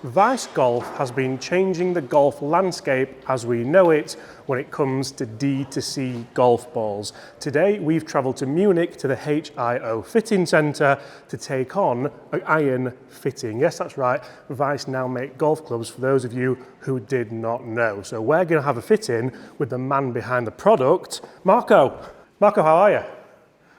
Vice Golf has been changing the golf landscape as we know it when it comes to D2C golf balls. Today we've travelled to Munich to the HIO Fitting Centre to take on iron fitting. Yes, that's right, Vice now make golf clubs for those of you who did not know. So we're going to have a fit-in with the man behind the product, Marco. Marco, how are you?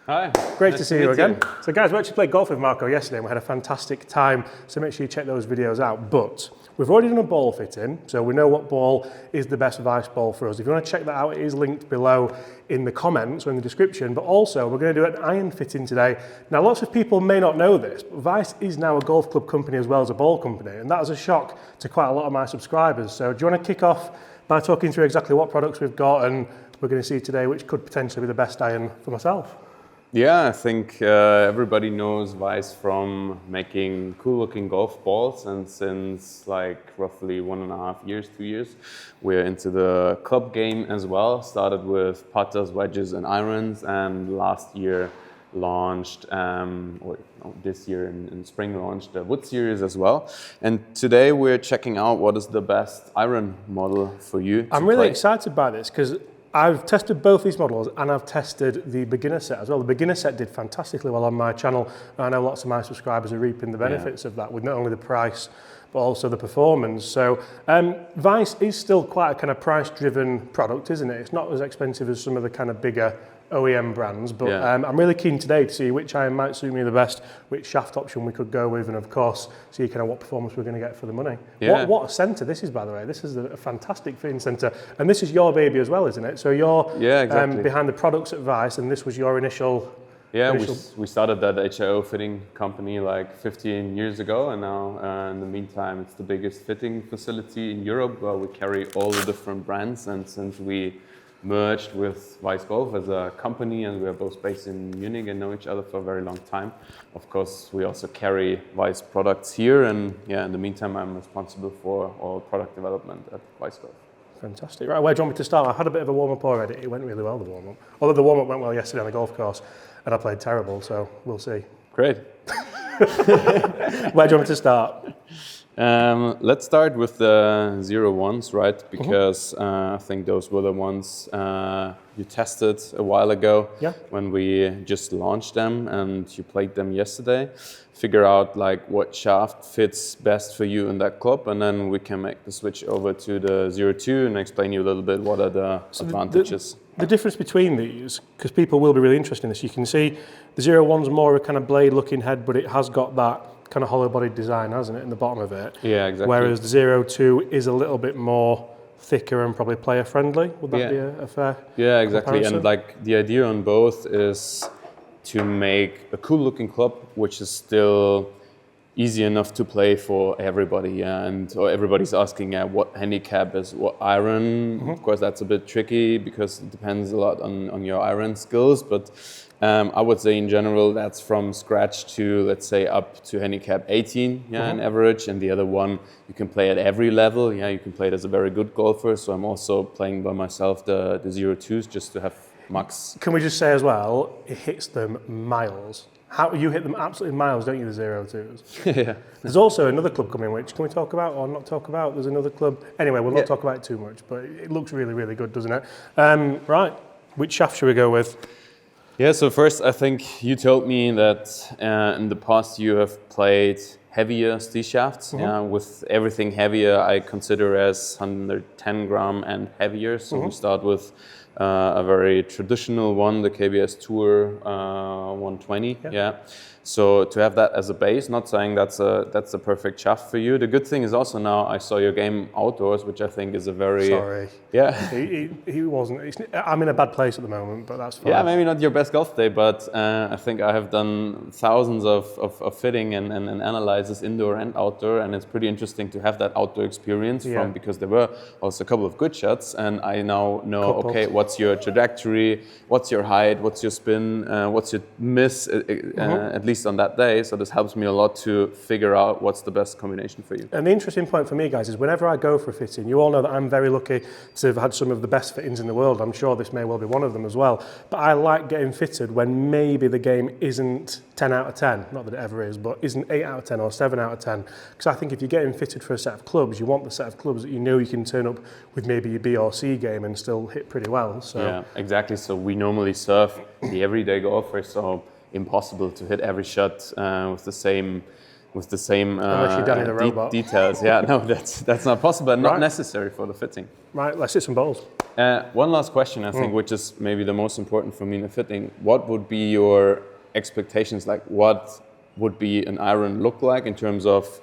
Hi. Great to see you again. So guys, we actually played golf with Marco yesterday and we had a fantastic time, so make sure you check those videos out. But we've already done a ball fitting, so we know what ball is the best Vice ball for us. If you want to check that out, it is linked below in the comments or in the description. But also, we're going to do an iron fitting today. Now, lots of people may not know this, but Vice is now a golf club company as well as a ball company, and that was a shock to quite a lot of my subscribers. So do you want to kick off by talking through exactly what products we've got and we're going to see today which could potentially be the best iron for myself? Yeah, I think everybody knows Vice from making cool-looking golf balls, and since like roughly 1.5 years, 2 years, we're into the club game as well. Started with putters, wedges, and irons, and last year launched, this year in spring launched the Wood Series as well. And today we're checking out what is the best iron model for you. I'm really excited by this because I've tested both these models and I've tested the beginner set as well. The beginner set did fantastically well on my channel, and I know lots of my subscribers are reaping the benefits of that with not only the price but also the performance. So Vice is still quite a kind of price-driven product, isn't it? It's not as expensive as some of the kind of bigger OEM brands, but I'm really keen today to see which iron might suit me the best, which shaft option we could go with, and of course see kind of what performance we're going to get for the money. Yeah. What a centre this is, by the way. This is a fantastic fitting centre, and this is your baby as well, isn't it? So you're exactly. behind the products at Vice, and this was your initial. Yeah, we started that HIO fitting company like 15 years ago, and now in the meantime it's the biggest fitting facility in Europe where we carry all the different brands. And since we merged with Vice Golf as a company, and we are both based in Munich and know each other for a very long time, of course we also carry Vice products here, and in the meantime I'm responsible for all product development at Vice Golf. Fantastic. Right, where do you want me to start? I've had a bit of a warm-up already. It went really well, the warm-up. Although the warm-up went well yesterday on the golf course, and I played terrible, so we'll see. Great. Where do you want me to start? Let's start with the 01s, right? Because I think those were the ones you tested a while ago when we just launched them, and you played them yesterday. Figure out like what shaft fits best for you in that club, and then we can make the switch over to the 02 and explain you a little bit what are the advantages. The difference between these, because people will be really interested in this, you can see the 01's more a kind of blade looking head, but it has got that kind of hollow bodied design, hasn't it, in the bottom of it? Yeah, exactly. Whereas the 02 is a little bit more thicker and probably player friendly. Would that be a fair exactly. comparison? And like the idea on both is to make a cool looking club which is still easy enough to play for everybody, and everybody's asking what handicap is what iron. Of course that's a bit tricky because it depends a lot on your iron skills, but I would say in general that's from scratch to, let's say, up to handicap 18 on average, and the other one you can play at every level. You can play it as a very good golfer, so I'm also playing by myself the 02s just to have max. Can we just say as well, it hits them miles. How you hit them absolutely miles, don't you, the 02s? Yeah. There's also another club coming, which can we talk about or not talk about? There's another club. Anyway, we'll not talk about it too much, but it looks really, really good, doesn't it? Right, which shaft should we go with? Yeah, so first I think you told me that in the past you have played heavier steel shafts. With everything heavier I consider as 110 gram and heavier. So we start with a very traditional one, the KBS Tour 120. So to have that as a base, not saying that's the perfect shaft for you. The good thing is also now I saw your game outdoors, which I think is a very... Sorry. Yeah. He wasn't. I'm in a bad place at the moment, but that's fine. Yeah, maybe not your best golf day, but I think I have done thousands of fitting and analyzes indoor and outdoor, and it's pretty interesting to have that outdoor experience because there were also a couple of good shots, and I now know, okay, what's your trajectory, what's your height, what's your spin, what's your miss, at least on that day. So this helps me a lot to figure out what's the best combination for you. And the interesting point for me, guys, is whenever I go for a fitting, you all know that I'm very lucky to have had some of the best fittings in the world. I'm sure this may well be one of them as well. But I like getting fitted when maybe the game isn't 10 out of 10, not that it ever is, but isn't 8 out of 10 or 7 out of 10. Because I think if you're getting fitted for a set of clubs, you want the set of clubs that you know you can turn up with maybe your B or C game and still hit pretty well. So. Yeah, exactly. So we normally serve the everyday golfer, so impossible to hit every shot with the same Unless you're Danny the robot. details. Yeah, no, that's not possible and not necessary for the fitting. Right, let's hit some balls. One last question, I think, which is maybe the most important for me in the fitting. What would be your expectations? Like, what would be an iron look like in terms of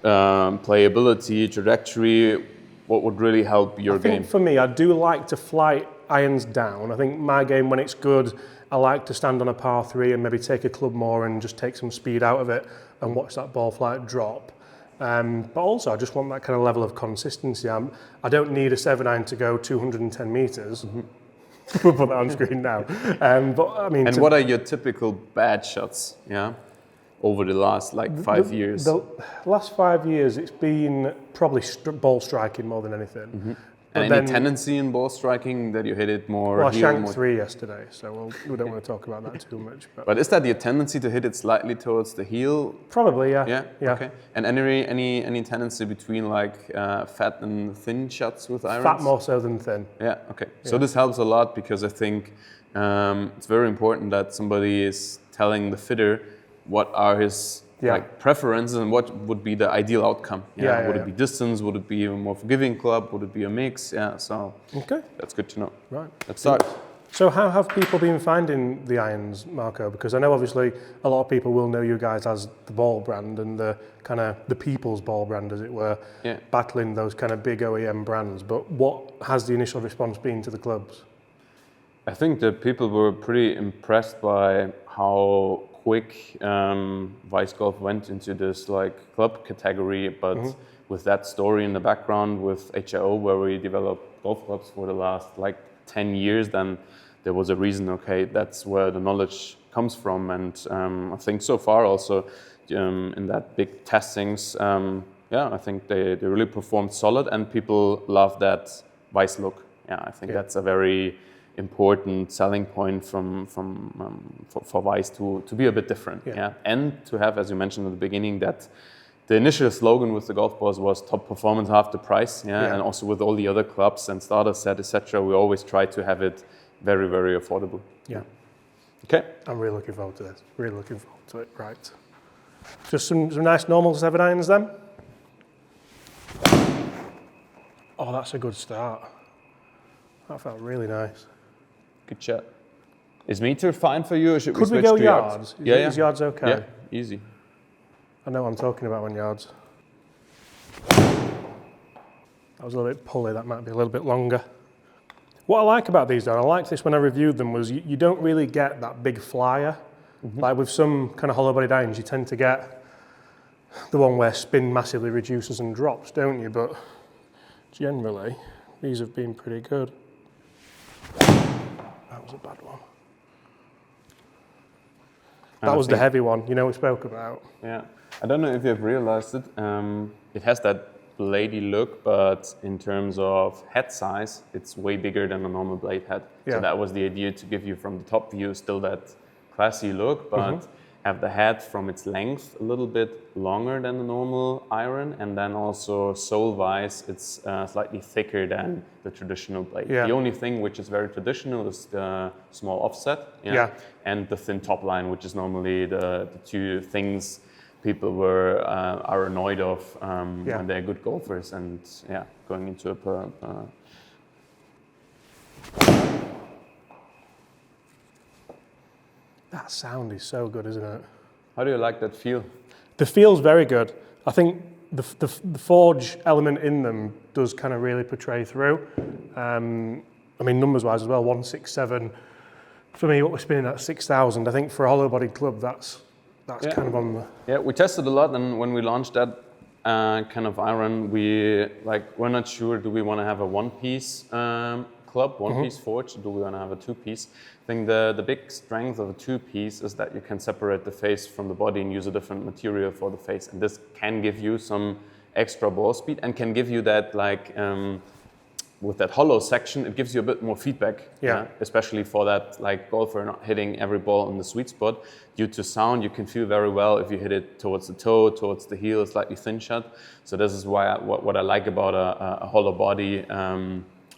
playability, trajectory? What would really help your game? For me, I do like to fly irons down. I think my game, when it's good, I like to stand on a par 3 and maybe take a club more and just take some speed out of it and watch that ball flight drop. But also, I just want that kind of level of consistency. I don't need a 7-iron to go 210 metres. We'll put that on screen now. But I mean, and what are your typical bad shots? Yeah, over the last 5 years. The last 5 years, it's been probably ball striking more than anything. And any tendency in ball striking that you hit it more? Well, I shanked 3 yesterday, so we don't want to talk about that too much. But is that your tendency to hit it slightly towards the heel? Probably, yeah. Yeah. Okay. And any tendency between fat and thin shots with irons? Fat more so than thin. Yeah. Okay. So this helps a lot because I think it's very important that somebody is telling the fitter what are his preferences and what would be the ideal outcome. Would it be distance? Would it be a more forgiving club? Would it be a mix? Yeah, so that's good to know. Right. Let's start. So how have people been finding the irons, Marco? Because I know obviously a lot of people will know you guys as the ball brand and the kind of the people's ball brand, as it were, battling those kind of big OEM brands. But what has the initial response been to the clubs? I think that people were pretty impressed by how quick Vice Golf went into this club category, but with that story in the background with HIO, where we developed golf clubs for the last 10 years, then there was a reason, okay, that's where the knowledge comes from. And I think so far also in that big testings, I think they really performed solid and people love that Vice look. Yeah, I think that's a very important selling point for Vice to be a bit different, and to have, as you mentioned at the beginning, that the initial slogan with the golf balls was top performance, half the price, and also with all the other clubs and starter set, etc. We always try to have it very, very affordable. Yeah. Okay. I'm really looking forward to this. Really looking forward to it. Right. Just some nice normal 7-irons then. Oh, that's a good start. That felt really nice. Good shot. Is meter fine for you, or should Could we we switch go to yards? Is yards okay? Yeah, easy. I know what I'm talking about on yards. That was a little bit pulley, that might be a little bit longer. What I like about these, though, I liked this when I reviewed them, was you don't really get that big flyer. Like with some kind of hollow bodied irons, you tend to get the one where spin massively reduces and drops, don't you? But generally, these have been pretty good. That was a bad one. That was the heavy one, we spoke about. Yeah. I don't know if you've realized it. It has that bladey look, but in terms of head size, it's way bigger than a normal blade head. So that was the idea, to give you from the top view still that classy look, but have the head from its length a little bit longer than the normal iron, and then also sole-wise, it's slightly thicker than the traditional blade. Yeah. The only thing which is very traditional is the small offset, and the thin top line, which is normally the two things people are annoyed of when they're good golfers and going into a That sound is so good, isn't it? How do you like that feel? The feel's very good. I think the forge element in them does kind of really portray through. I mean, numbers-wise as well, 167. For me, what we're spinning at 6,000. I think for a hollow-bodied club, that's kind of on the... Yeah, we tested a lot, and when we launched that kind of iron, we're not sure, do we want to have a one-piece club, one-piece forged, or do we want to have a two-piece? I think the big strength of a two-piece is that you can separate the face from the body and use a different material for the face. And this can give you some extra ball speed and can give you that, like, with that hollow section, it gives you a bit more feedback, especially for that like golfer not hitting every ball in the sweet spot. Due to sound, you can feel very well if you hit it towards the toe, towards the heel, a slightly thin shot. So this is why what I like about a hollow body,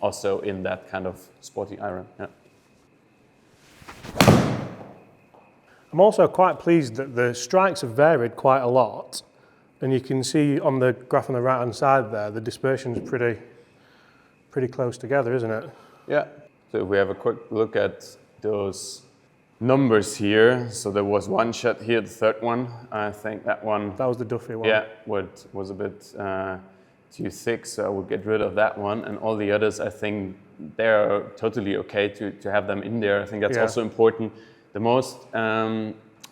also in that kind of sporty iron. Yeah. I'm also quite pleased that the strikes have varied quite a lot, and you can see on the graph on the right hand side there, the dispersion is pretty close together, isn't it? Yeah. So if we have a quick look at those numbers here. So there was one shot here, the third one. I think that one. That was the Duffy one. Yeah, was a bit too thick, so I would get rid of that one. And all the others, I think they're totally okay to have them in there. I think that's also important. The most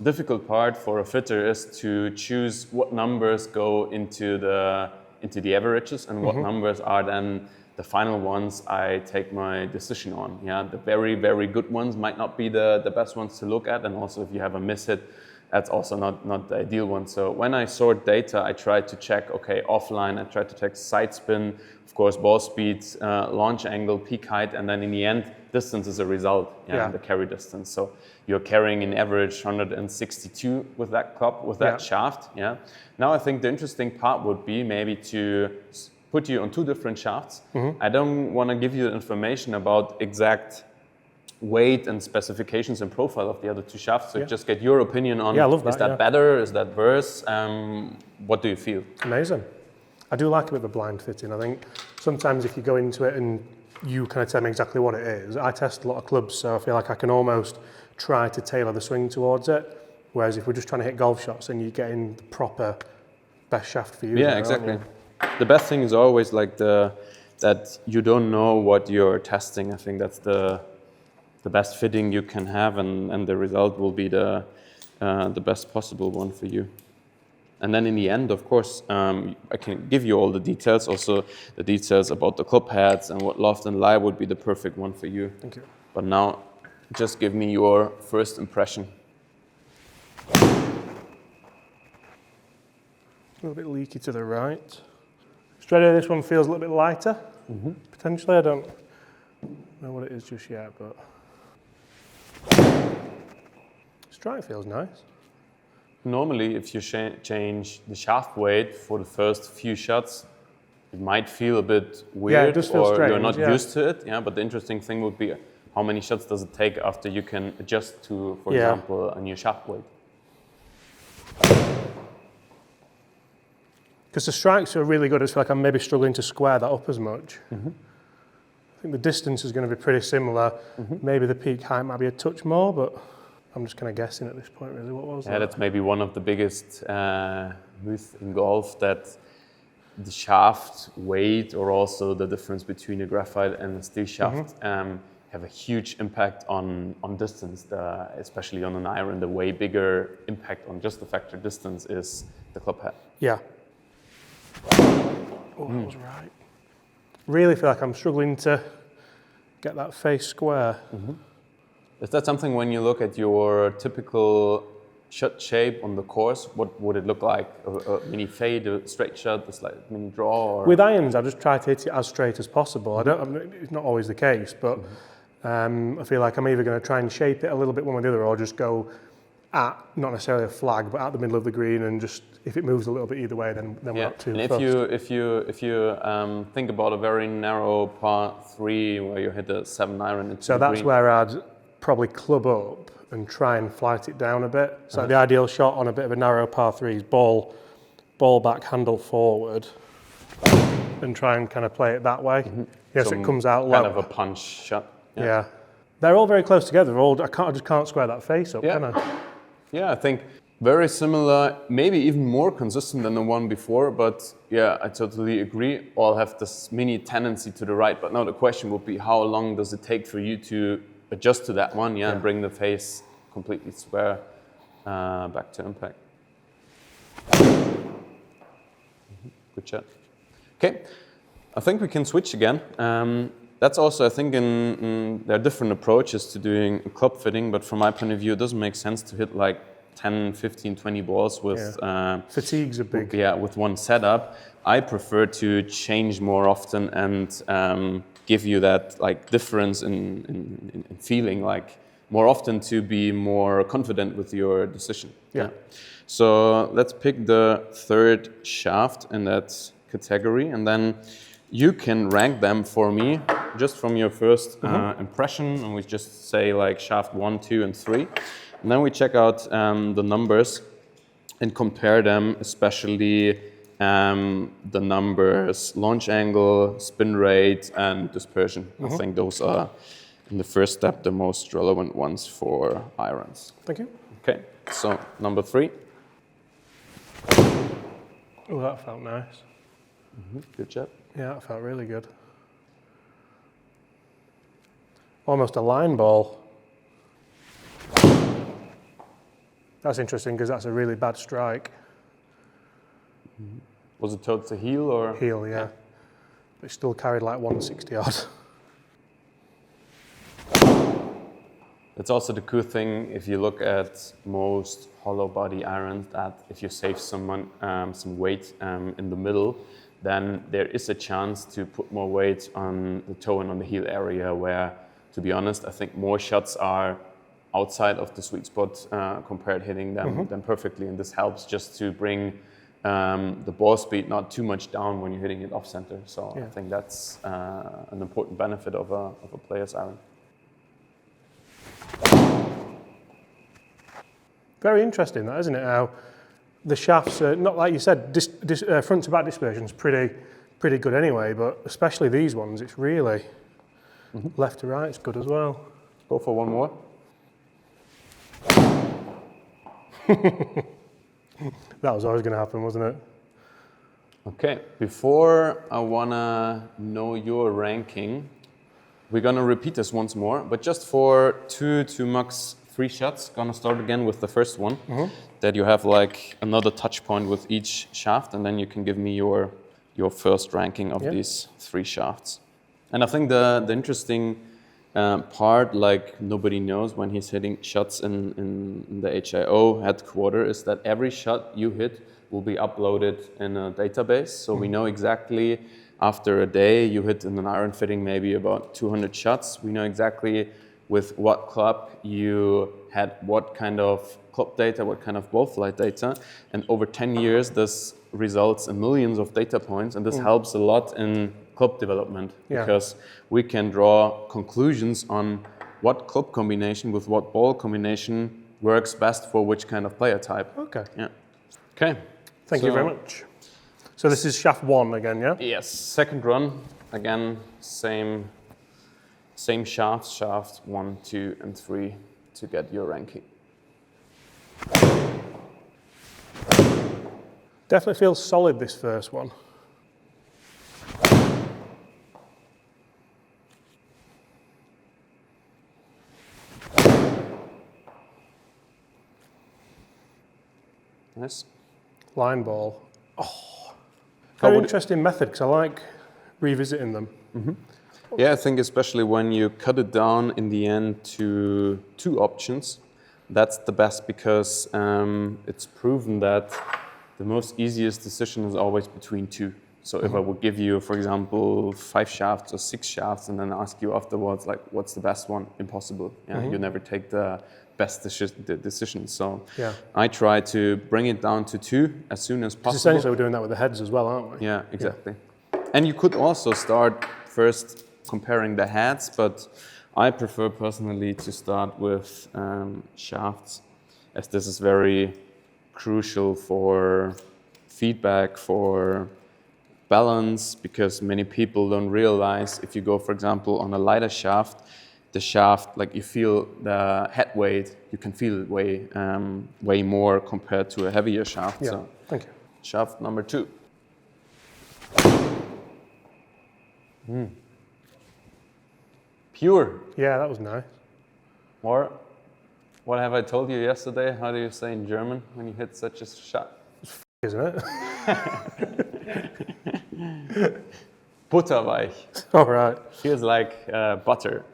difficult part for a fitter is to choose what numbers go into the averages and what numbers are then the final ones I take my decision on. Yeah, the very, very good ones might not be the best ones to look at, and also if you have a miss hit, that's also not the ideal one. So when I sort data, I try to check, okay, offline, I try to check side spin, of course, ball speed, launch angle, peak height, and then in the end, distance is a result, the carry distance. So you're carrying an average 162 with that club, with that shaft. Yeah. Now I think the interesting part would be maybe to put you on two different shafts. I don't want to give you information about exact weight and specifications and profile of the other two shafts. So just get your opinion on, is that better? Is that worse? What do you feel? Amazing. I do like a bit of a blind fitting. I think sometimes if you go into it and you kind of tell me exactly what it is, I test a lot of clubs, so I feel like I can almost try to tailor the swing towards it. Whereas if we're just trying to hit golf shots, then you're getting the proper best shaft for you. Yeah, exactly. The best thing is always like that you don't know what you're testing. I think that's the best fitting you can have, and the result will be the best possible one for you. And then in the end, of course, I can give you all the details, also the details about the club heads and what loft and lie would be the perfect one for you. Thank you. But now, just give me your first impression. A little bit leaky to the right. Straight away, this one feels a little bit lighter, potentially. I don't know what it is just yet, but strike feels nice. Normally, if you change the shaft weight for the first few shots, it might feel a bit weird, it does feel strange, you're not used to it. Yeah, but the interesting thing would be how many shots does it take after you can adjust to, for example, a new shaft weight. Because the strikes are really good. It's like I'm maybe struggling to square that up as much. I think the distance is going to be pretty similar. Maybe the peak height might be a touch more, but I'm just kind of guessing at this point, really. What was that? Yeah, that's maybe one of the biggest myths in golf, that the shaft weight or also the difference between a graphite and a steel shaft have a huge impact on distance, especially on an iron. The way bigger impact on just the factor distance is the club head. Yeah. Oh, that was right. Really feel like I'm struggling to get that face square. Is that something when you look at your typical shot shape on the course, what would it look like? A mini fade, a straight shot, a slight mini draw? Or? With irons, I just try to hit it as straight as possible. It's not always the case, but I feel like I'm either going to try and shape it a little bit one way or the other, or just go at, not necessarily a flag, but at the middle of the green, and just, if it moves a little bit either way, then we're not too fussed. And if you think about a very narrow par 3 where you hit a 7 iron into so the that's green. where I'd probably club up and try and flight it down a bit. So the ideal shot on a bit of a narrow par 3 is ball back, handle forward, and try and kind of play it that way. Yes, so it comes out low. Kind of a punch shot. Yeah. They're all very close together. I just can't square that face up, can I? Yeah, I think very similar, maybe even more consistent than the one before, but yeah, I totally agree. All have this mini tendency to the right, but now the question would be, how long does it take for you to adjust to that one, and bring the face completely square back to impact. Good shot. Okay, I think we can switch again. that's also, I think, there are different approaches to doing club fitting, but from my point of view, it doesn't make sense to hit like 10, 15, 20 balls with fatigues are big. with one setup. I prefer to change more often and give you that like difference in feeling, like more often to be more confident with your decision. Yeah. So let's pick the third shaft in that category, and then you can rank them for me just from your first impression, and we just say like shaft 1, 2, and 3. And then we check out the numbers and compare them, especially the numbers launch angle, spin rate, and dispersion. I think those are, in the first step, the most relevant ones for irons. Thank you. Okay, so number 3. Oh, that felt nice. Good job. Yeah, that felt really good. Almost a line ball. That's interesting because that's a really bad strike. Was it towards the heel or? Heel, yeah. But it still carried like 160 odd. It's also the cool thing if you look at most hollow body irons, that if you save some weight in the middle, then there is a chance to put more weight on the toe and on the heel area where, to be honest, I think more shots are outside of the sweet spot compared hitting them perfectly. And this helps just to bring the ball speed not too much down when you're hitting it off center. So I think that's an important benefit of a player's iron. Very interesting, that, isn't it? How the shafts, not like you said, front to back dispersion is pretty good anyway, but especially these ones, it's really left to right, it's good as well. Go for one more. That was always going to happen, wasn't it? Okay, before I wanna know your ranking, we're gonna repeat this once more, but just for 2 to max 3 shots. Gonna start again with the first one, that you have like another touch point with each shaft, and then you can give me your first ranking of these 3 shafts. And I think the interesting part, like nobody knows when he's hitting shots in the HIO headquarter, is that every shot you hit will be uploaded in a database. So we know exactly after a day you hit in an iron fitting maybe about 200 shots. We know exactly with what club you had what kind of club data, what kind of ball flight data. And over 10 years, this results in millions of data points. And this helps a lot in club development because we can draw conclusions on what club combination with what ball combination works best for which kind of player type. Okay. Yeah. Okay. Thank you very much. So this is shaft 1 again, yeah? Yes. Second run, again, same shafts, shaft 1, 2, and 3 to get your ranking. Definitely feels solid, this first one. Nice. Line ball. Oh, very interesting method because I like revisiting them. Yeah, I think especially when you cut it down in the end to 2 options, that's the best because it's proven that the most easiest decision is always between 2. So if I would give you, for example, 5 shafts or 6 shafts and then ask you afterwards, like, what's the best one? Impossible. Yeah? You never take the best decision. So I try to bring it down to 2 as soon as possible. Essentially, we're doing that with the heads as well, aren't we? Yeah, exactly. And you could also start first comparing the heads, but I prefer personally to start with shafts, as this is very crucial for feedback, for balance, because many people don't realize if you go, for example, on a lighter shaft, the shaft, like you feel the head weight, you can feel it way more compared to a heavier shaft. Yeah, so, thank you. Shaft number 2. Pure. Yeah, that was nice. Or, what have I told you yesterday? How do you say in German when you hit such a shot? Isn't it? Butterweich. All right. Feels like butter.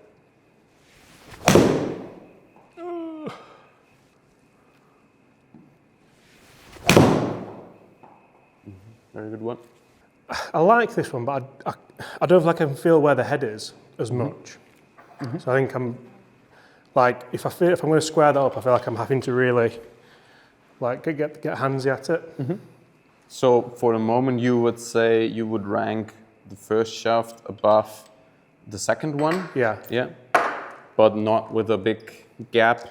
Very good one. I like this one, but I don't feel like I can feel where the head is as much. So I think I'm like, if I'm going to square that up, I feel like I'm having to really like get handsy at it. So for the moment, you would say you would rank the first shaft above the second one? Yeah. Yeah. But not with a big gap.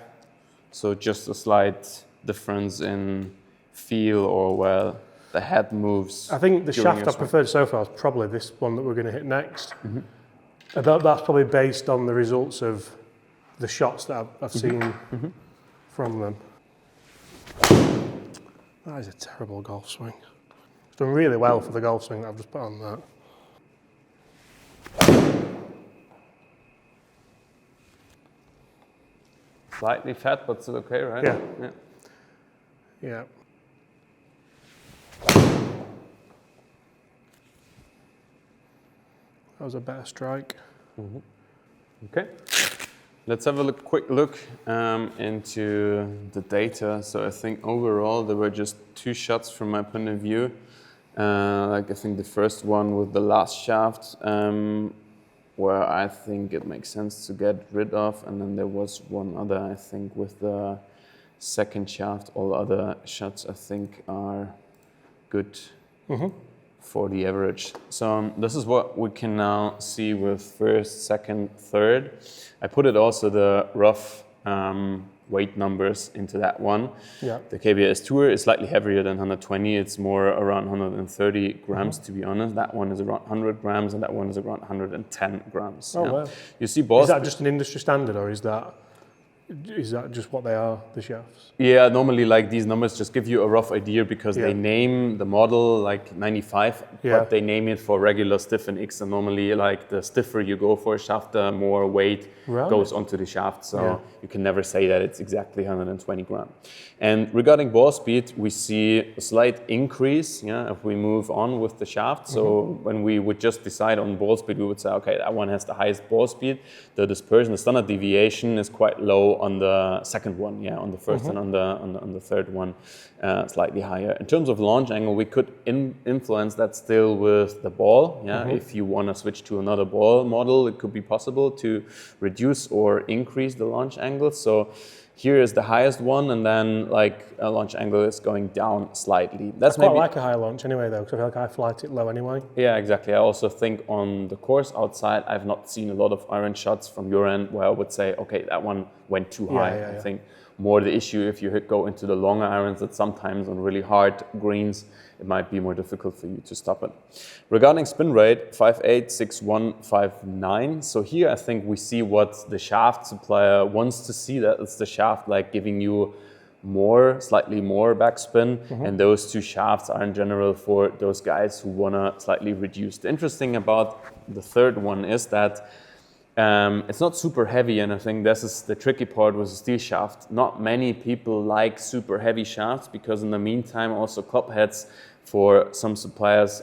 So just a slight difference in feel or where the head moves. I think the during shaft your I swing. preferred so far is probably this one that we're going to hit next. That's probably based on the results of the shots that I've seen from them. That is a terrible golf swing. It's done really well for the golf swing that I've just put on that. Slightly fat, but still okay, right? Yeah. Yeah. Yeah. That was a better strike. Okay. Let's have a quick look into the data. So I think overall there were just 2 shots from my point of view. Like I think the first one with the last shaft, where I think it makes sense to get rid of, and then there was one other I think with the second shaft. All other shots I think are good for the average. So this is what we can now see with first, second, third. I put it also the rough weight numbers into that one. Yeah. The KBS Tour is slightly heavier than 120. It's more around 130 grams, to be honest. That one is around 100 grams, and that one is around 110 grams. Oh, wow. You see ball Is that just an industry standard, or is that just what they are, the shafts? Yeah, normally like these numbers just give you a rough idea because Yeah. they name the model like 95, Yeah. but they name it for regular stiff and X, and normally like the stiffer you go for a shaft, the more weight Right. goes onto the shaft. So Yeah. you can never say that it's exactly 120 grams. And regarding ball speed, we see a slight increase, if we move on with the shaft. So when we would just decide on ball speed, we would say, okay, that one has the highest ball speed. The dispersion, the standard deviation is quite low on the second one, on the first and on the third one, slightly higher. In terms of launch angle, we could influence that still with the ball. If you want to switch to another ball model, it could be possible to reduce or increase the launch angle. So here is the highest one, and then like a launch angle is going down slightly. That's I quite maybe like a high launch anyway, though, because I feel like I flight it low anyway. yeah, exactly. I also think on the course outside, I've not seen a lot of iron shots from your end where I would say, okay, that one went too high. Yeah. I think more the issue if you go into the longer irons, that sometimes on really hard greens, it might be more difficult for you to stop it. Regarding spin rate, 5.8, 6.1, 5.9. So here I think we see what the shaft supplier wants to see. That it's the shaft like giving you slightly more backspin, and those 2 shafts are in general for those guys who want to slightly reduce. The interesting about the third one is that it's not super heavy, and I think this is the tricky part with the steel shaft. Not many people like super heavy shafts because in the meantime also club heads for some suppliers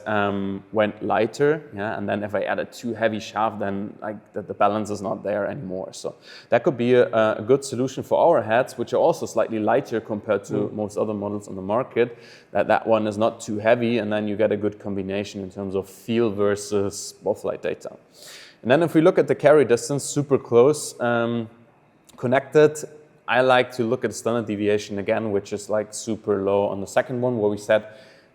went lighter, and then if I added too heavy shaft, then like the balance is not there anymore. So that could be a good solution for our heads, which are also slightly lighter compared to most other models on the market. That one is not too heavy, and then you get a good combination in terms of feel versus ball flight data. And then if we look at the carry distance, super close, connected. I like to look at the standard deviation again, which is like super low on the second one, where we said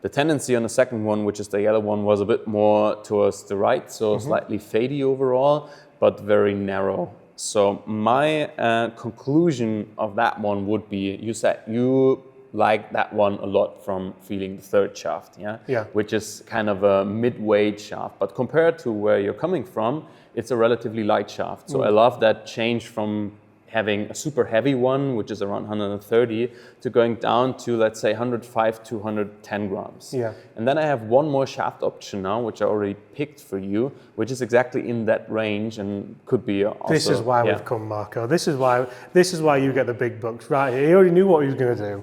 the tendency on the second one, which is the yellow one, was a bit more towards the right, so slightly fadey overall, but very narrow. So my conclusion of that one would be, you said you like that one a lot from feeling the third shaft, Yeah. which is kind of a mid-weight shaft. But compared to where you're coming from, it's a relatively light shaft. So I love that change from having a super heavy one, which is around 130, to going down to, let's say, 105 to 110 grams. Yeah. And then I have one more shaft option now, which I already picked for you, which is exactly in that range and could be also... This is why we've come, Marco. This is why you get the big bucks right here. He already knew what he was going to do.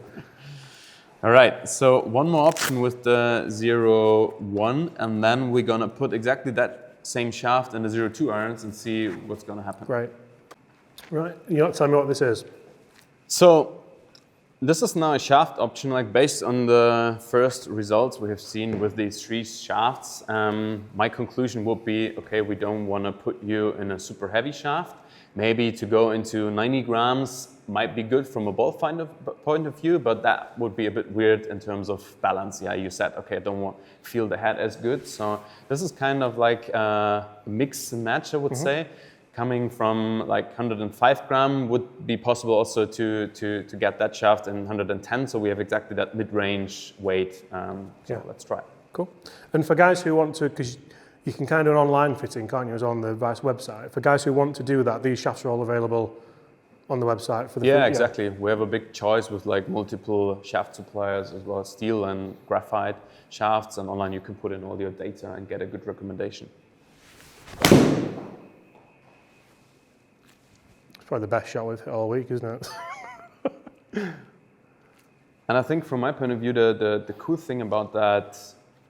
All right, so one more option with the 0-1, and then we're gonna put exactly that same shaft in the 0-2 irons and see what's gonna happen. Right. Right. You're not telling me what this is? So this is now a shaft option, like based on the first results we have seen with these 3 shafts. My conclusion would be, okay, we don't want to put you in a super heavy shaft. Maybe to go into 90 grams might be good from a ball point of view, but that would be a bit weird in terms of balance. Yeah, you said, okay, I don't want feel the head as good. So this is kind of like a mix and match, I would say. Coming from like 105 gram would be possible also to get that shaft in 110. So we have exactly that mid-range weight. So let's try. Cool. And for guys who want to, because you can kind of do an online fitting, can't you, as on the Vice website. For guys who want to do that, these shafts are all available on the website for the Yeah, exactly. We have a big choice with like multiple shaft suppliers as well as steel and graphite shafts, and online you can put in all your data and get a good recommendation. It's probably the best shot we've hit all week, isn't it? And I think from my point of view, the cool thing about that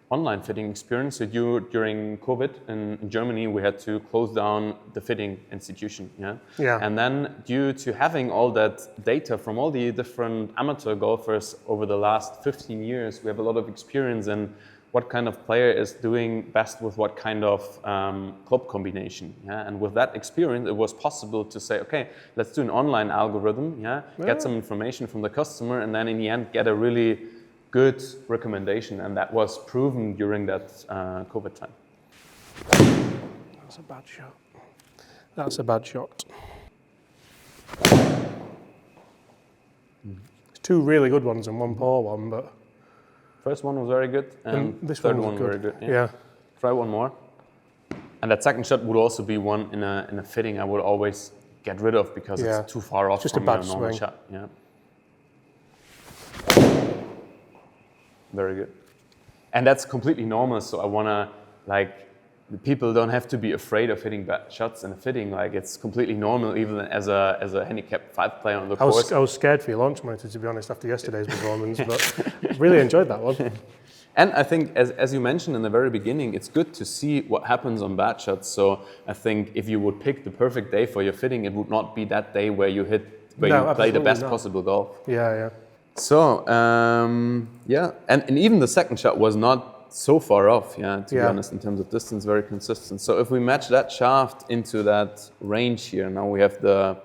online fitting experience, so during COVID in Germany, we had to close down the fitting institution. Yeah. And then due to having all that data from all the different amateur golfers over the last 15 years, we have a lot of experience in what kind of player is doing best with what kind of club combination. Yeah? And with that experience, it was possible to say, okay, let's do an online algorithm, get some information from the customer, and then in the end, get a really good recommendation. And that was proven during that COVID time. That's a bad shot. That's a bad shot. It's 2 really good ones and 1 poor one, but... First one was very good, and this third one was very good. Yeah. Try one more. And that second shot would also be one in a fitting I would always get rid of because it's too far off just from a bad your normal swing. shot. Yeah. Very good. And that's completely normal. So I wanna the people don't have to be afraid of hitting bad shots in a fitting. Like it's completely normal, even as a handicap 5 player on the course. I was scared for your launch monitor, to be honest, after yesterday's performance, but really enjoyed that one. And I think, as you mentioned in the very beginning, it's good to see what happens on bad shots. So I think if you would pick the perfect day for your fitting, it would not be that day where you play the best possible golf. Yeah. So and even the second shot was not so far off, to be honest, in terms of distance, very consistent. So if we match that shaft into that range here, now we have the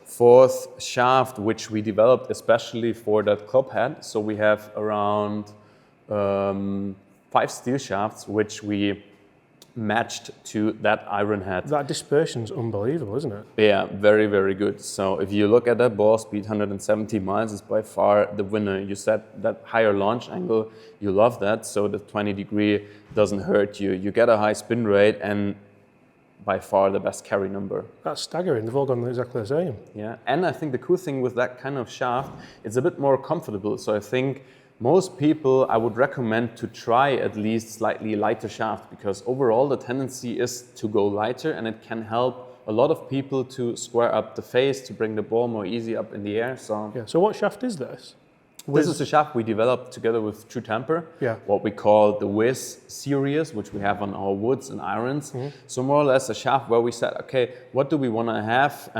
4th shaft, which we developed especially for that club head. So we have around 5 steel shafts, which we matched to that iron head. That dispersion's unbelievable, isn't it? Yeah, very, very good. So if you look at that ball speed, 170 miles is by far the winner. You said that higher launch angle, you love that. So the 20 degree doesn't hurt you. You get a high spin rate and by far the best carry number. That's staggering. They've all gone exactly the same. Yeah, and I think the cool thing with that kind of shaft, it's a bit more comfortable. So I think most people, I would recommend to try at least slightly lighter shaft because overall the tendency is to go lighter and it can help a lot of people to square up the face, to bring the ball more easy up in the air. So what shaft is this? This is a shaft we developed together with True Temper, what we call the Wiz series, which we have on our woods and irons. So more or less a shaft where we said, okay, what do we want to have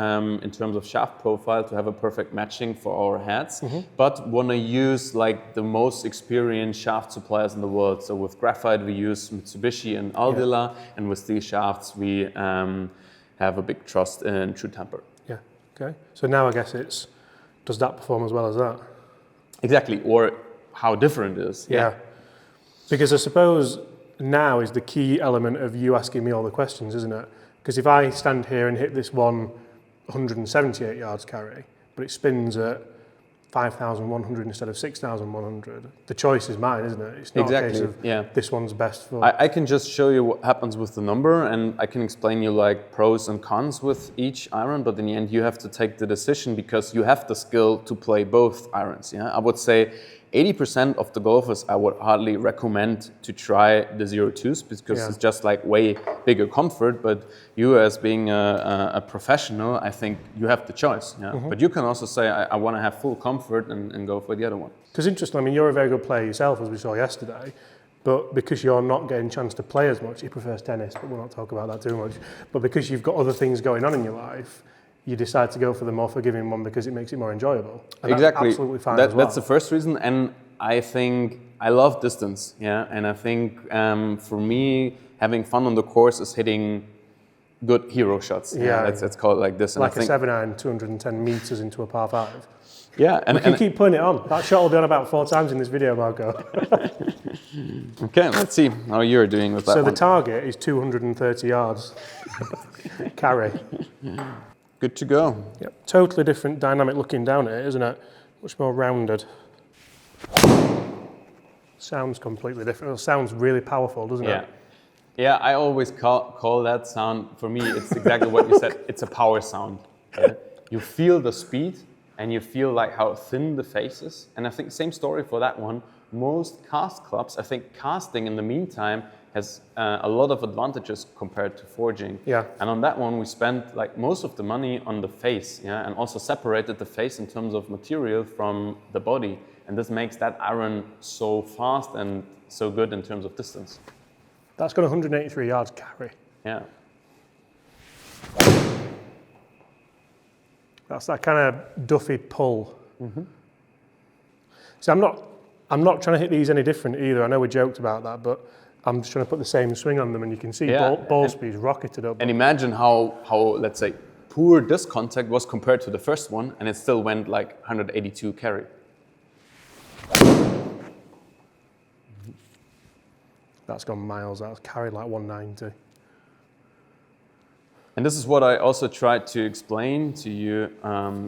in terms of shaft profile to have a perfect matching for our heads, but want to use like the most experienced shaft suppliers in the world. So with graphite, we use Mitsubishi and Aldila, and with these shafts, we have a big trust in True Temper. Yeah, okay. So now I guess does that perform as well as that? Exactly, or how different it is. Yeah. Because I suppose now is the key element of you asking me all the questions, isn't it? Because if I stand here and hit this one 178 yards carry, but it spins at 5,100 instead of 6,100, the choice is mine, isn't it? It's not a case of this one's best for... I can just show you what happens with the number, and I can explain you like pros and cons with each iron, but in the end you have to take the decision because you have the skill to play both irons. I would say 80% of the golfers I would hardly recommend to try the 02s because it's just like way bigger comfort. But you, as being a professional, I think you have the choice. Yeah? But you can also say, I want to have full comfort and go for the other one. Because interesting, I mean, you're a very good player yourself, as we saw yesterday. But because you're not getting a chance to play as much, he prefers tennis, but we'll not talk about that too much. But because you've got other things going on in your life, you decide to go for the more forgiving one because it makes it more enjoyable. And exactly. That's absolutely fine as well. That's the first reason. And I think I love distance. Yeah. And I think for me, having fun on the course is hitting good hero shots. Yeah. Let's call it like this. And like a 7-iron, 210 meters into a par 5. Yeah, and we can keep putting it on. That shot will be on about 4 times in this video, Marco. Okay, let's see how you're doing with that So one. the target is 230 yards. Carry. Good to go. Yep. Totally different dynamic looking down at it, isn't it? Much more rounded. Sounds completely different. It sounds really powerful, doesn't it? Yeah, I always call that sound, for me, it's exactly what you said. It's a power sound. Okay? You feel the speed, and you feel like how thin the face is. And I think same story for that one. Most cast clubs, I think casting in the meantime has a lot of advantages compared to forging. Yeah. And on that one, we spent like most of the money on the face, yeah, and also separated the face in terms of material from the body. And this makes that iron so fast and so good in terms of distance. That's got 183 yards carry. Yeah. That's that kind of Duffy pull. So I'm not trying to hit these any different either. I know we joked about that, but I'm just trying to put the same swing on them, and you can see ball speed's rocketed up. And imagine how let's say poor this contact was compared to the first one, and it still went like 182 carry. That's gone miles. That's carried like 190. And this is what I also tried to explain to you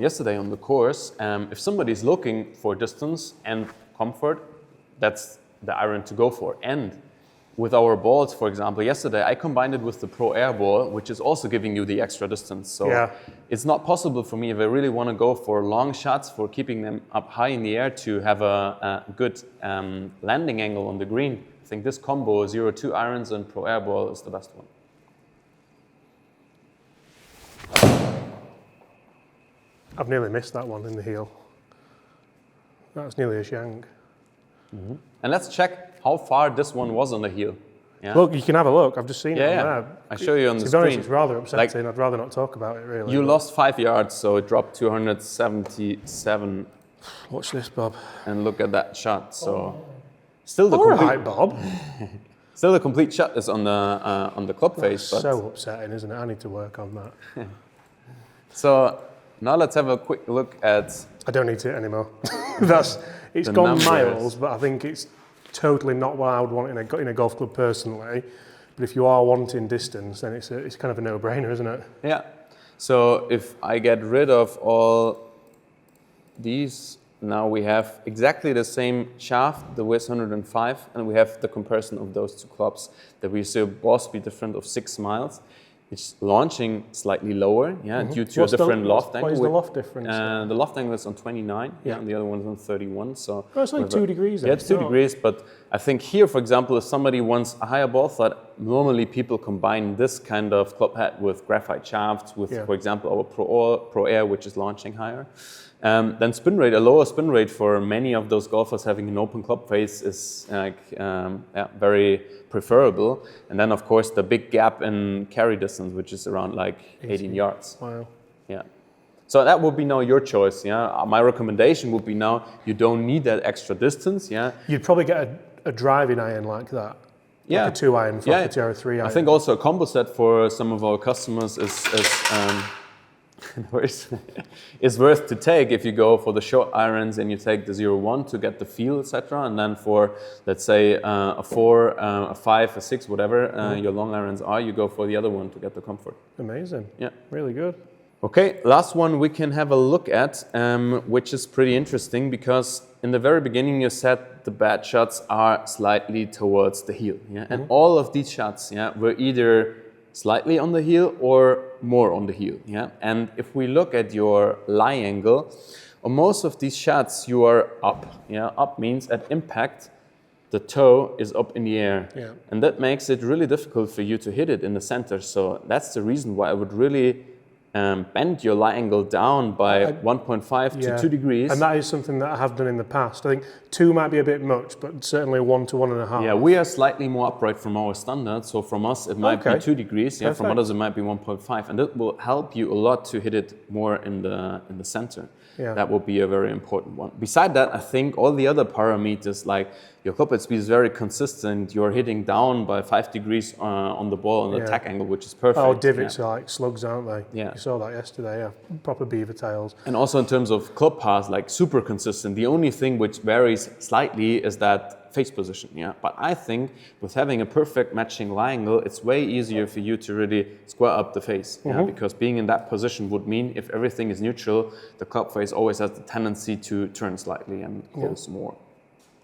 yesterday on the course. If somebody's looking for distance and comfort, that's the iron to go for. And with our balls, for example, yesterday I combined it with the Pro Air ball, which is also giving you the extra distance. So it's not possible for me, if I really want to go for long shots, for keeping them up high in the air, to have a good landing angle on the green. I think this combo, 02 irons and Pro Air ball, is the best one. I've nearly missed that one in the heel. That's nearly a shank. And let's check how far this one was on the heel. Yeah. Look, you can have a look. I've just seen it on there. I show you on the To be screen. honest, it's rather upsetting. I'd rather not talk about it, really. You lost 5 yards, so it dropped 277. Watch this, Bob. And look at that shot. So still the All complete, right, Bob. still the complete shot is on the club face. But So upsetting, isn't it? I need to work on that. so now let's have a quick look at. I don't need it anymore. It's The gone numbers. miles, but I think it's totally not what I would want in a golf club personally. But if you are wanting distance, then it's kind of a no-brainer, isn't it? Yeah. So if I get rid of all these, now we have exactly the same shaft, the WIS 105, and we have the comparison of those two clubs, that we see a ball speed difference of 6 miles. It's launching slightly lower, due to a different loft angle. What is the loft difference? The loft angle is on 29, and the other one is on 31. So it's only 2 degrees. Then. Yeah, it's 2 degrees, but I think here, for example, if somebody wants a higher ball flight, normally people combine this kind of club head with graphite shafts, with, for example, our Pro Air, which is launching higher. Then spin rate, a lower spin rate for many of those golfers having an open club face is very preferable. And then, of course, the big gap in carry distance, which is around like 18 yards. Wow. Yeah. So that would be now your choice. Yeah. My recommendation would be now you don't need that extra distance. Yeah. You'd probably get a driving iron like that. Like a 2-iron, Focati or a 3-iron. I think also a combo set for some of our customers is worth to take if you go for the short irons and you take the 01 to get the feel, etc. And then for, let's say, a 4, a 5, a 6, whatever your long irons are, you go for the other one to get the comfort. Amazing. Yeah. Really good. Okay, last one we can have a look at, which is pretty interesting because in the very beginning you said the bad shots are slightly towards the heel. Yeah? And all of these shots were either slightly on the heel or more on the heel. Yeah? And if we look at your lie angle, On most of these shots, you are up. Yeah, up means at impact, the toe is up in the air. Yeah. And that makes it really difficult for you to hit it in the center. So that's the reason why I would really bend your lie angle down by 1.5 to 2 degrees. And that is something that I have done in the past. I think 2 might be a bit much, but certainly 1 to 1.5. Yeah, we are slightly more upright from our standard. So from us, it might be 2 degrees. Yeah, from others, it might be 1.5. And that will help you a lot to hit it more in the center. Yeah. That will be a very important one. Beside that, I think all the other parameters, like your club head speed is very consistent. You're hitting down by 5 degrees on the ball on the attack angle, which is perfect. Oh, divots are like slugs, aren't they? Yeah. You saw that yesterday, yeah. Proper beaver tails. And also in terms of club pass, like super consistent. The only thing which varies slightly is that face position, yeah. But I think with having a perfect matching lie angle, it's way easier for you to really square up the face, yeah? Because being in that position would mean if everything is neutral, the club face always has the tendency to turn slightly and close more.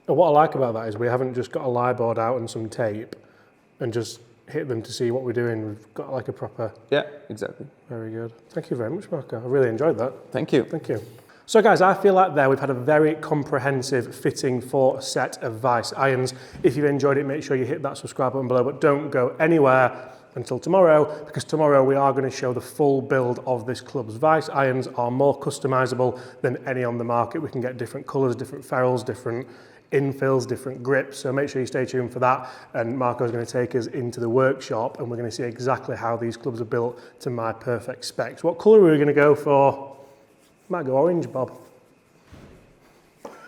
And what I like about that is we haven't just got a lie board out and some tape and just hit them to see what we're doing. We've got like a proper... Yeah, exactly. Very good. Thank you very much, Marco. I really enjoyed that. Thank you. Thank you. So guys, I feel like there we've had a very comprehensive fitting for a set of Vice irons. If you've enjoyed it, make sure you hit that subscribe button below, but don't go anywhere until tomorrow, because tomorrow we are going to show the full build of this club's Vice. Irons are more customizable than any on the market. We can get different colours, different ferrules, different infills, different grips, so make sure you stay tuned for that. And Marco's going to take us into the workshop and we're going to see exactly how these clubs are built to my perfect specs. What colour are we going to go for? Might go orange, Bob.